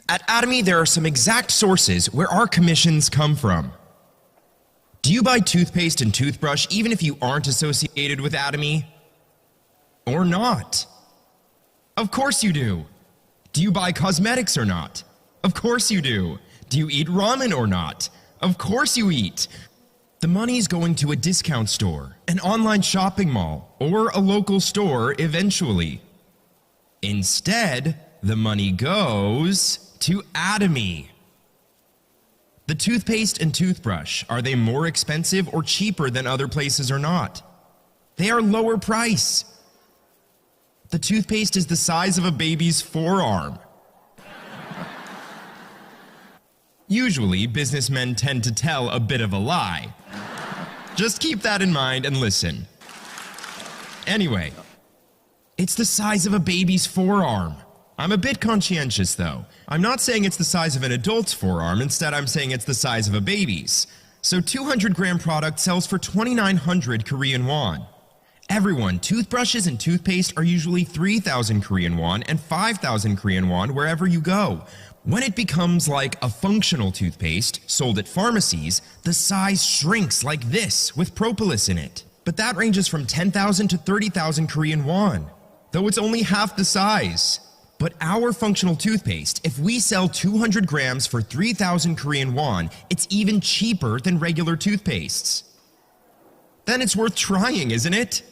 At Atomy, there are some exact sources where our commissions come from. Do you buy toothpaste and toothbrush even if you aren't associated with Atomy? Or not? Of course you do. Do you buy cosmetics or not? Of course you do. Do you eat ramen or not? Of course you eat. The money's going to a discount store, an online shopping mall, or a local store eventually. Instead, the money goes to Atomy. The toothpaste and toothbrush, are they more expensive or cheaper than other places or not? They are lower price. The toothpaste is the size of a baby's forearm. Usually, businessmen tend to tell a bit of a lie. Just keep that in mind and listen. Anyway, it's the size of a baby's forearm. I'm a bit conscientious though. I'm not saying it's the size of an adult's forearm, instead I'm saying it's the size of a baby's. So 200-gram product sells for 2,900 Korean won. Everyone, toothbrushes and toothpaste are usually 3,000 Korean won and 5,000 Korean won wherever you go. When it becomes like a functional toothpaste sold at pharmacies, the size shrinks like this with propolis in it. But that ranges from 10,000 to 30,000 Korean won, though it's only half the size. But our functional toothpaste, if we sell 200 grams for 3,000 Korean won, it's even cheaper than regular toothpastes. Then it's worth trying, isn't it?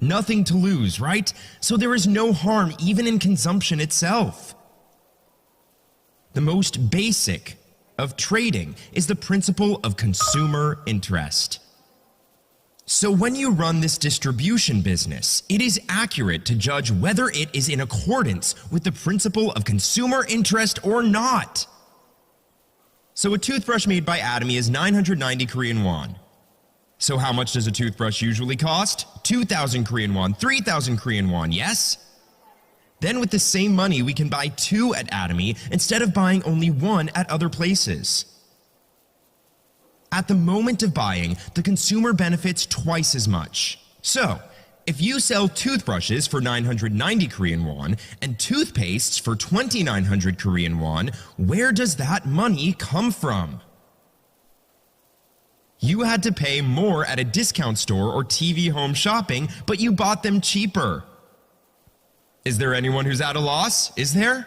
Nothing to lose, right? So there is no harm even in consumption itself. The most basic of trading is the principle of consumer interest. So when you run this distribution business, it is accurate to judge whether it is in accordance with the principle of consumer interest or not. So a toothbrush made by Atomy is 990 Korean won. So how much does a toothbrush usually cost? 2,000 Korean won, 3,000 Korean won, yes? Then with the same money, we can buy two at Atomy instead of buying only one at other places. At the moment of buying, the consumer benefits twice as much. So, if you sell toothbrushes for 990 Korean won and toothpastes for 2,900 Korean won, where does that money come from? You had to pay more at a discount store or TV home shopping, but you bought them cheaper. Is there anyone who's at a loss? Is there?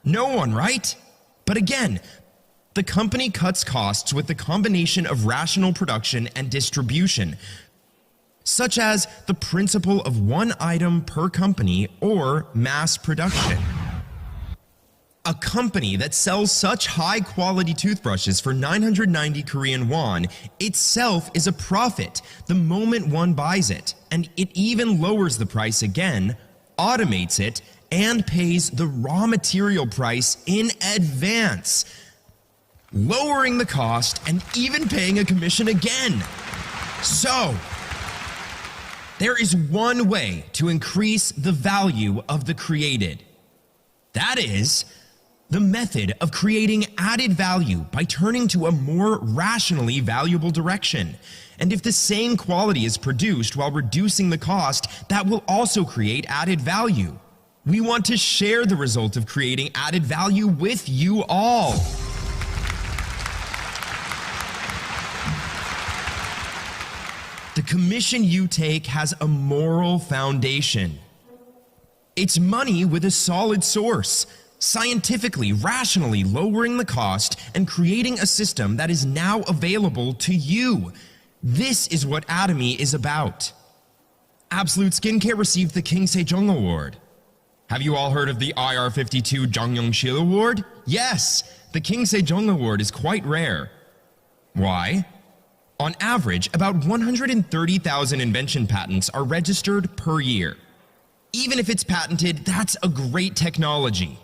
No one, right? But again, the company cuts costs with the combination of rational production and distribution, such as the principle of one item per company or mass production. A company that sells such high-quality toothbrushes for 990 Korean won itself is a profit the moment one buys it, and it even lowers the price again, automates it, and pays the raw material price in advance, lowering the cost and even paying a commission again. So, there is one way to increase the value of the created. That is the method of creating added value by turning to a more rationally valuable direction. And if the same quality is produced while reducing the cost, that will also create added value. We want to share the result of creating added value with you all. The commission you take has a moral foundation. It's money with a solid source, scientifically, rationally lowering the cost and creating a system that is now available to you. This is what Atomy is about. Absolute Skincare received the King Sejong Award. Have you all heard of the IR52 Jonghyung-shil Award? Yes, the King Sejong Award is quite rare. Why? On average, about 130,000 invention patents are registered per year. Even if it's patented, that's a great technology.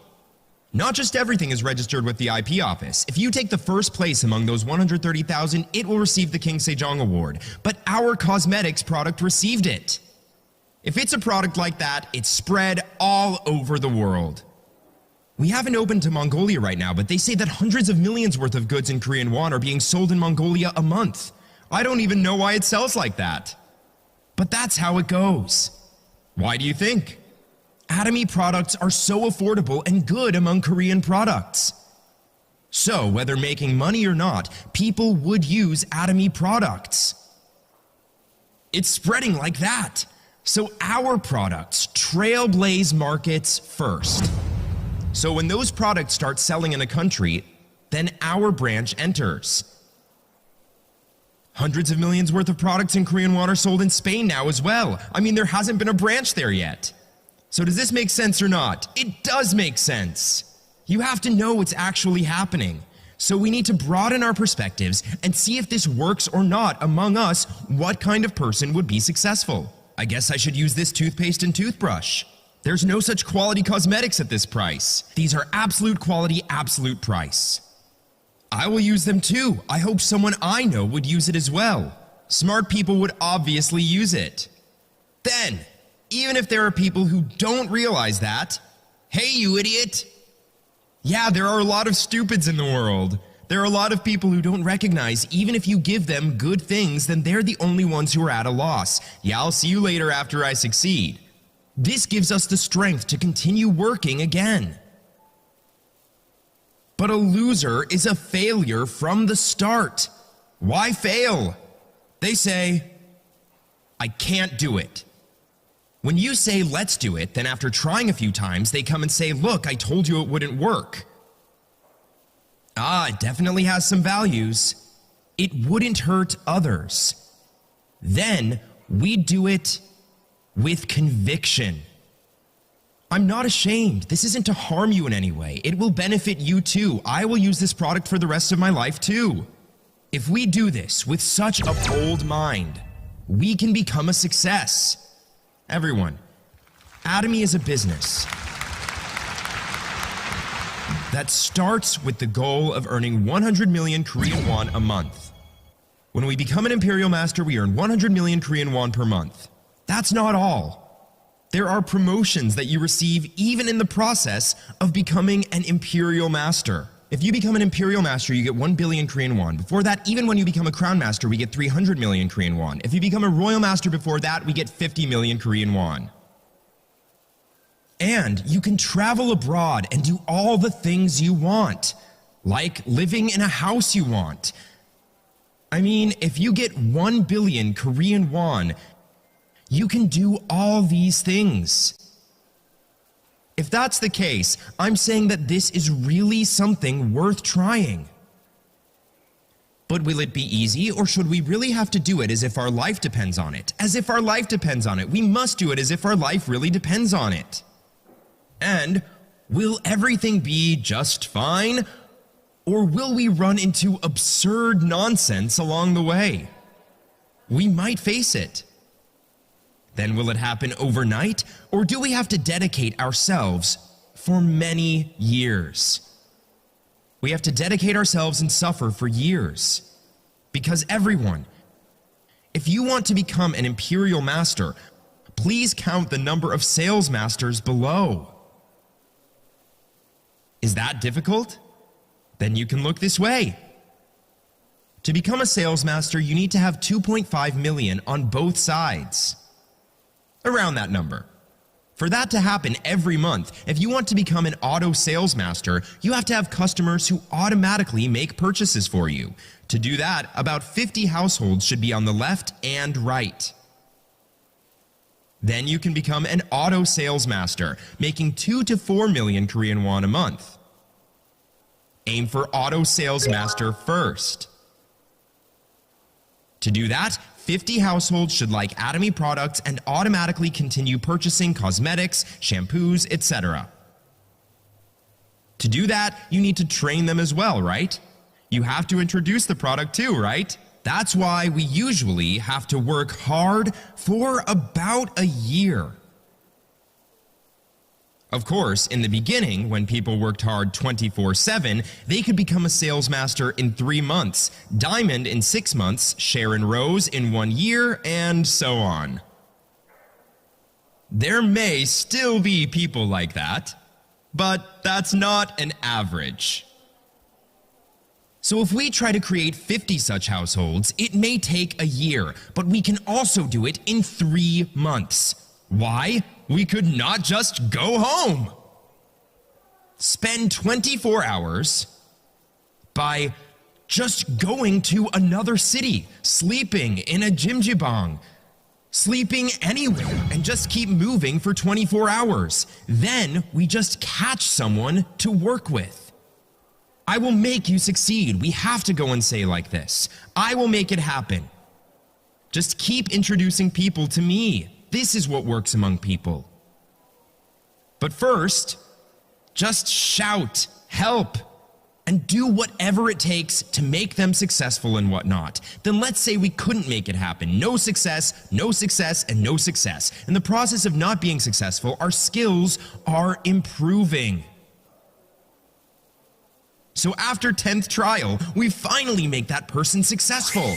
Not just everything is registered with the IP office. If you take the first place among those 130,000, it will receive the King Sejong Award. But our cosmetics product received it. If it's a product like that, it's spread all over the world. We haven't opened to Mongolia right now, but they say that hundreds of millions worth of goods in Korean won are being sold in Mongolia a month. I don't even know why it sells like that. But that's how it goes. Why do you think? Atomy products are so affordable and good among Korean products. So, whether making money or not, people would use Atomy products. It's spreading like that. So our products trailblaze markets first. So when those products start selling in a country, then our branch enters. Hundreds of millions worth of products in Korean won are sold in Spain now as well. I mean, there hasn't been a branch there yet. So does this make sense or not? It does make sense. You have to know what's actually happening. So we need to broaden our perspectives and see if this works or not among us. What kind of person would be successful? I guess I should use this toothpaste and toothbrush. There's no such quality cosmetics at this price. These are absolute quality, absolute price. I will use them too. I hope someone I know would use it as well. Smart people would obviously use it. Then, even if there are people who don't realize that, hey, you idiot! Yeah, there are a lot of stupids in the world. There are a lot of people who don't recognize even if you give them good things, then they're the only ones who are at a loss. Yeah, I'll see you later after I succeed. This gives us the strength to continue working again. But a loser is a failure from the start. Why fail? They say, I can't do it. When you say, let's do it, then after trying a few times, they come and say, look, I told you it wouldn't work. It definitely has some values. It wouldn't hurt others. Then we do it with conviction. I'm not ashamed. This isn't to harm you in any way. It will benefit you too. I will use this product for the rest of my life too. If we do this with such a bold mind, we can become a success. Everyone, Atomy is a business that starts with the goal of earning 100 million Korean won a month. When we become an Imperial Master, we earn 100 million Korean won per month. That's not all. There are promotions that you receive even in the process of becoming an Imperial Master. If you become an Imperial Master, you get 1 billion Korean won. Before that, even when you become a Crown Master, we get 300 million Korean won. If you become a Royal Master before that, we get 50 million Korean won. And you can travel abroad and do all the things you want, like living in a house you want. I mean, if you get 1 billion Korean won, you can do all these things. If that's the case, I'm saying that this is really something worth trying. But will it be easy, or should we really have to do it as if our life depends on it? As if our life depends on it. We must do it as if our life really depends on it. And will everything be just fine? Or will we run into absurd nonsense along the way? We might face it. Then will it happen overnight, or do we have to dedicate ourselves for many years? We have to dedicate ourselves and suffer for years. Because everyone, if you want to become an Imperial Master, please count the number of sales masters below. Is that difficult? Then you can look this way. To become a sales master, you need to have 2.5 million on both sides. Around that number. For that to happen every month, if you want to become an auto sales master, you have to have customers who automatically make purchases for you. To do that, about 50 households should be on the left and right. Then you can become an auto sales master, making 2 to 4 million Korean won a month. Aim for auto sales master first. To do that, 50 households should like Atomy products and automatically continue purchasing cosmetics, shampoos, etc. To do that, you need to train them as well, right? You have to introduce the product too, right? That's why we usually have to work hard for about a year. Of course, in the beginning, when people worked hard 24/7, they could become a sales master in 3 months, Diamond in 6 months, Sharon Rose in 1 year, and so on. There may still be people like that, but that's not an average. So if we try to create 50 such households, it may take a year, but we can also do it in 3 months. Why? We could not just go home. Spend 24 hours, by just going to another city, sleeping in a jjimjilbang, sleeping anywhere, and just keep moving for 24 hours. Then we just catch someone to work with. I will make you succeed. We have to go and say like this. I will make it happen. Just keep introducing people to me. This is what works among people. But first, just shout, help, and do whatever it takes to make them successful and whatnot. Then let's say we couldn't make it happen. No success, and no success. In the process of not being successful, our skills are improving. So after 10th trial, we finally make that person successful.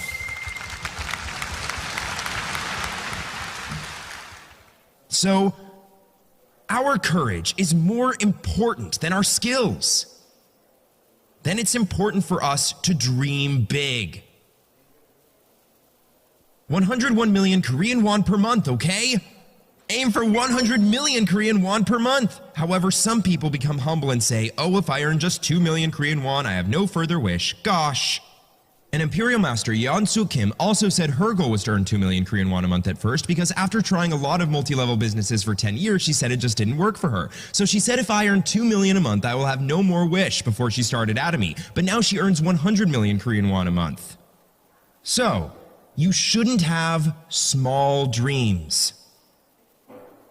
So, our courage is more important than our skills. Then it's important for us to dream big. 101 million Korean won per month, okay? Aim for 100 million Korean won per month. However, some people become humble and say, oh, if I earn just 2 million Korean won, I have no further wish. Gosh. And Imperial Master Yeon-Soo Kim also said her goal was to earn 2 million Korean won a month at first because after trying a lot of multi-level businesses for 10 years, she said it just didn't work for her. So she said if I earn 2 million a month, I will have no more wish before she started Atomy. But now she earns 100 million Korean won a month. So, you shouldn't have small dreams.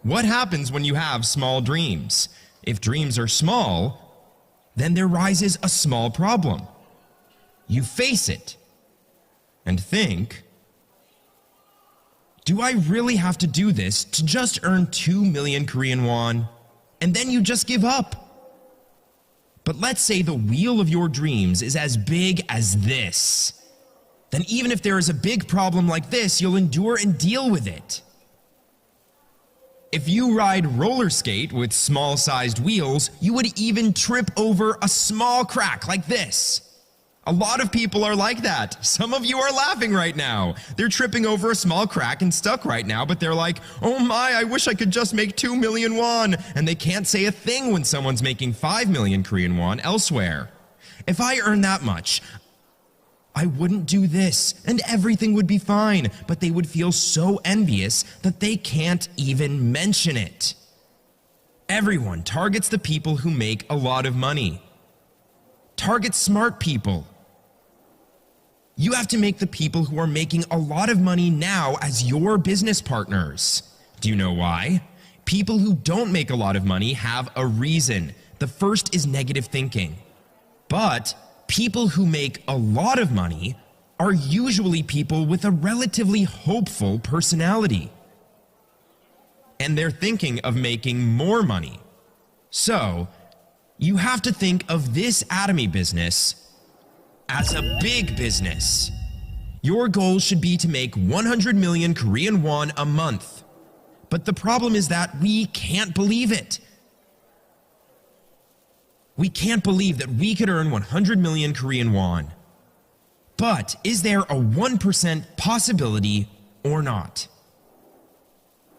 What happens when you have small dreams? If dreams are small, then there rises a small problem. You face it and think, do I really have to do this to just earn 2 million Korean won? And then you just give up. But let's say the wheel of your dreams is as big as this. Then even if there is a big problem like this, you'll endure and deal with it. If you ride roller skate with small-sized wheels, you would even trip over a small crack like this. A lot of people are like that. Some of you are laughing right now. They're tripping over a small crack and stuck right now, but they're like, oh my, I wish I could just make 2 million won. And they can't say a thing when someone's making 5 million Korean won elsewhere. If I earn that much, I wouldn't do this and everything would be fine, but they would feel so envious that they can't even mention it. Everyone targets the people who make a lot of money. Target smart people. You have to make the people who are making a lot of money now as your business partners. Do you know why? People who don't make a lot of money have a reason. The first is negative thinking. But people who make a lot of money are usually people with a relatively hopeful personality. And they're thinking of making more money. So, you have to think of this Atomy business as a big business. Your goal should be to make 100 million Korean won a month. But the problem is that we can't believe it. We can't believe that we could earn 100 million Korean won. But is there a 1% possibility or not?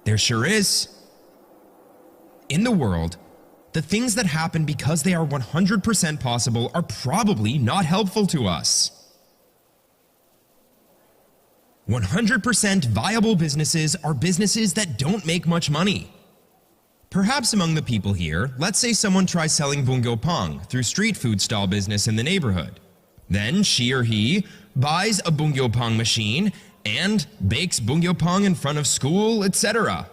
There sure is. In the world, the things that happen because they are 100% possible are probably not helpful to us. 100% viable businesses are businesses that don't make much money. Perhaps among the people here, let's say someone tries selling bungyopang through street food stall business in the neighborhood. Then she or he buys a bungyopang machine and bakes bungyopang in front of school, etc.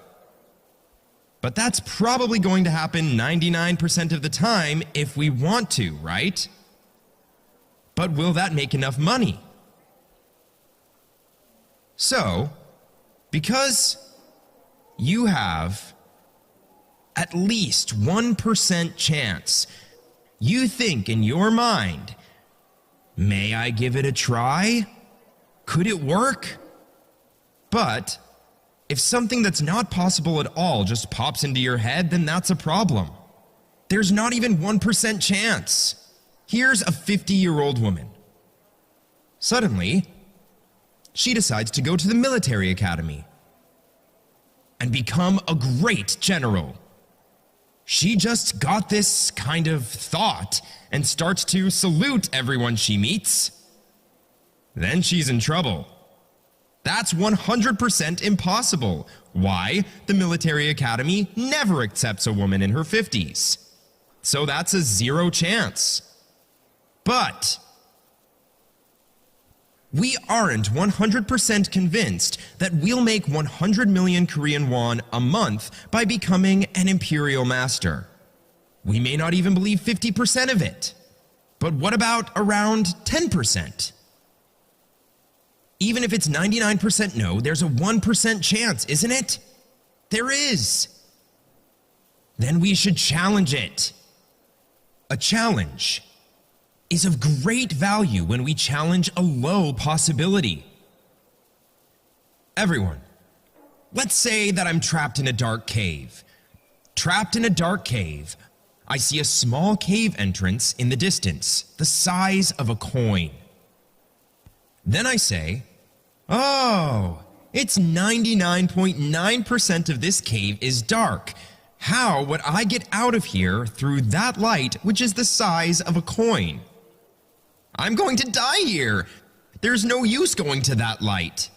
But that's probably going to happen 99% of the time if we want to, right? But will that make enough money? So, because you have at least 1% chance, you think in your mind, may I give it a try? Could it work? But if something that's not possible at all just pops into your head, then that's a problem. There's not even 1% chance. Here's a 50-year-old woman. Suddenly, she decides to go to the military academy and become a great general. She just got this kind of thought and starts to salute everyone she meets. Then she's in trouble. That's 100% impossible. Why? The military academy never accepts a woman in her 50s. So that's a 0 chance. But we aren't 100% convinced that we'll make 100 million Korean won a month by becoming an imperial master. We may not even believe 50% of it. But what about around 10%? Even if it's 99% no, there's a 1% chance, isn't it? There is. Then we should challenge it. A challenge is of great value when we challenge a low possibility. Everyone, let's say that I'm trapped in a dark cave. Trapped in a dark cave, I see a small cave entrance in the distance, the size of a coin. Then I say, oh, it's 99.9% of this cave is dark. How would I get out of here through that light, which is the size of a coin? I'm going to die here. There's no use going to that light.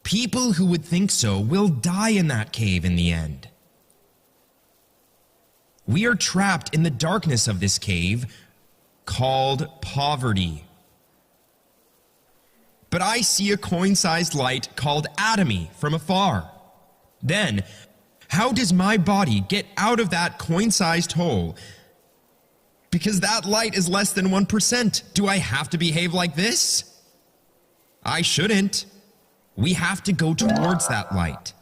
People who would think so will die in that cave in the end. We are trapped in the darkness of this cave called poverty. But I see a coin-sized light called Atomy from afar. Then, how does my body get out of that coin-sized hole? Because that light is less than 1%. Do I have to behave like this? I shouldn't. We have to go towards that light.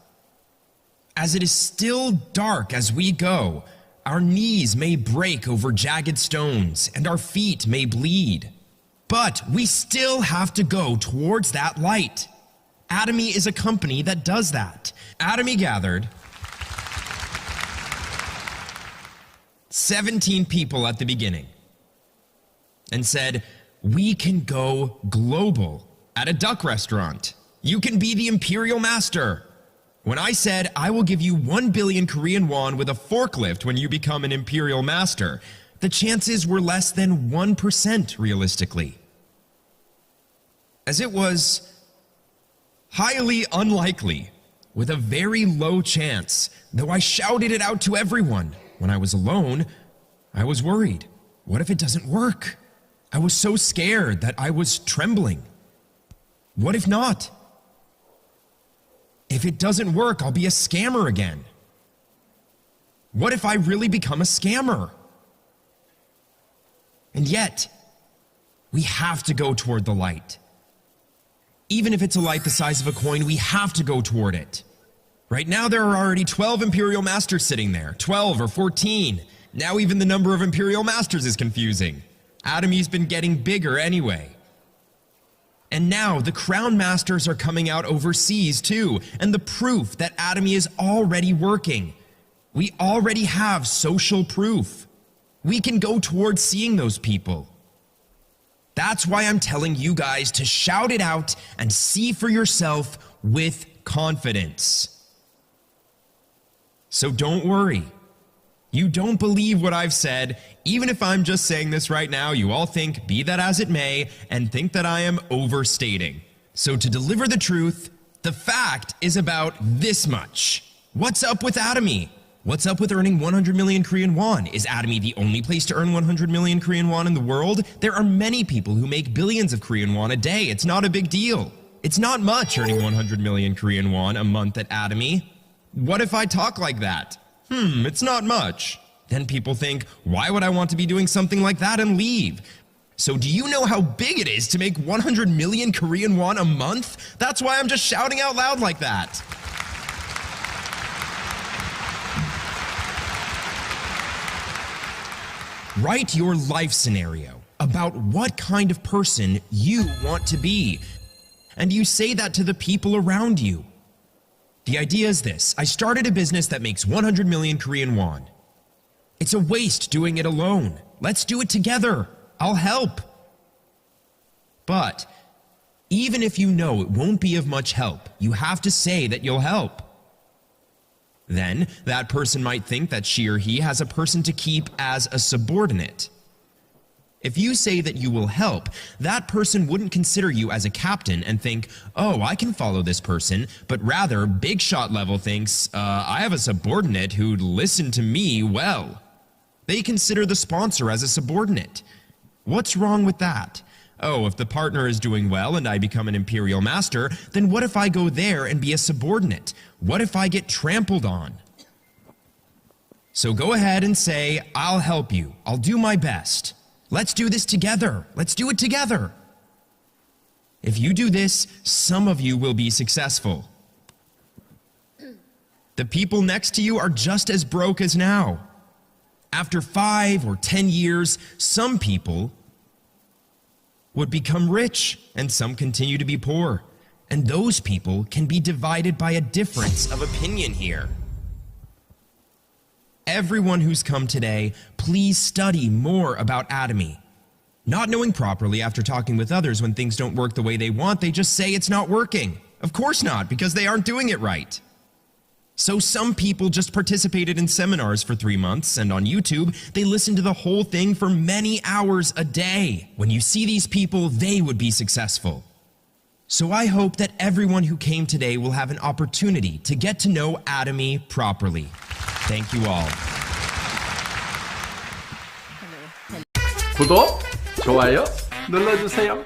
As it is still dark as we go, our knees may break over jagged stones and our feet may bleed. But we still have to go towards that light. Atomy is a company that does that. Atomy gathered 17 people at the beginning and said, we can go global at a duck restaurant. You can be the imperial master. When I said, I will give you 1 billion Korean won with a forklift when you become an imperial master, the chances were less than 1% realistically. As it was highly unlikely, with a very low chance, though I shouted it out to everyone. When I was alone, I was worried. What if it doesn't work? I was so scared that I was trembling. What if not? If it doesn't work, I'll be a scammer again. What if I really become a scammer? And yet, we have to go toward the light. Even if it's a light the size of a coin, we have to go toward it. Right now, there are already 12 Imperial Masters sitting there, 12 or 14. Now even the number of Imperial Masters is confusing. Atomy's been getting bigger anyway. And now the Crown Masters are coming out overseas too, and the proof that Atomy is already working. We already have social proof. We can go towards seeing those people. That's why I'm telling you guys to shout it out and see for yourself with confidence. So don't worry. You don't believe what I've said. Even if I'm just saying this right now, you all think, be that as it may, and think that I am overstating. So to deliver the truth, the fact is about this much. What's up with Atomy? What's up with earning 100 million Korean won? Is Atomy the only place to earn 100 million Korean won in the world? There are many people who make billions of Korean won a day. It's not a big deal. It's not much earning 100 million Korean won a month at Atomy. What if I talk like that? It's not much. Then people think, why would I want to be doing something like that and leave? So do you know how big it is to make 100 million Korean won a month? That's why I'm just shouting out loud like that. Write your life scenario about what kind of person you want to be. And you say that to the people around you. The idea is this: I started a business that makes 100 million Korean won. It's a waste doing it alone. Let's do it together. I'll help. But even if you know it won't be of much help, you have to say that you'll help. Then, that person might think that she or he has a person to keep as a subordinate. If you say that you will help, that person wouldn't consider you as a captain and think, oh, I can follow this person, but rather, big shot level thinks, I have a subordinate who'd listen to me well. They consider the sponsor as a subordinate. What's wrong with that? Oh, if the partner is doing well and I become an imperial master, then what if I go there and be a subordinate? What if I get trampled on? So go ahead and say, I'll help you. I'll do my best. Let's do this together. Let's do it together. If you do this, some of you will be successful. The people next to you are just as broke as now. After 5 or 10 years, some people would become rich and some continue to be poor. And those people can be divided by a difference of opinion here. Everyone who's come today, please study more about Atomy. Not knowing properly after talking with others when things don't work the way they want, they just say it's not working. Of course not, because they aren't doing it right. So some people just participated in seminars for 3 months, and on YouTube, they listened to the whole thing for many hours a day. When you see these people, they would be successful. So I hope that everyone who came today will have an opportunity to get to know Atomy properly. Thank you all. 구독, 좋아요 눌러주세요.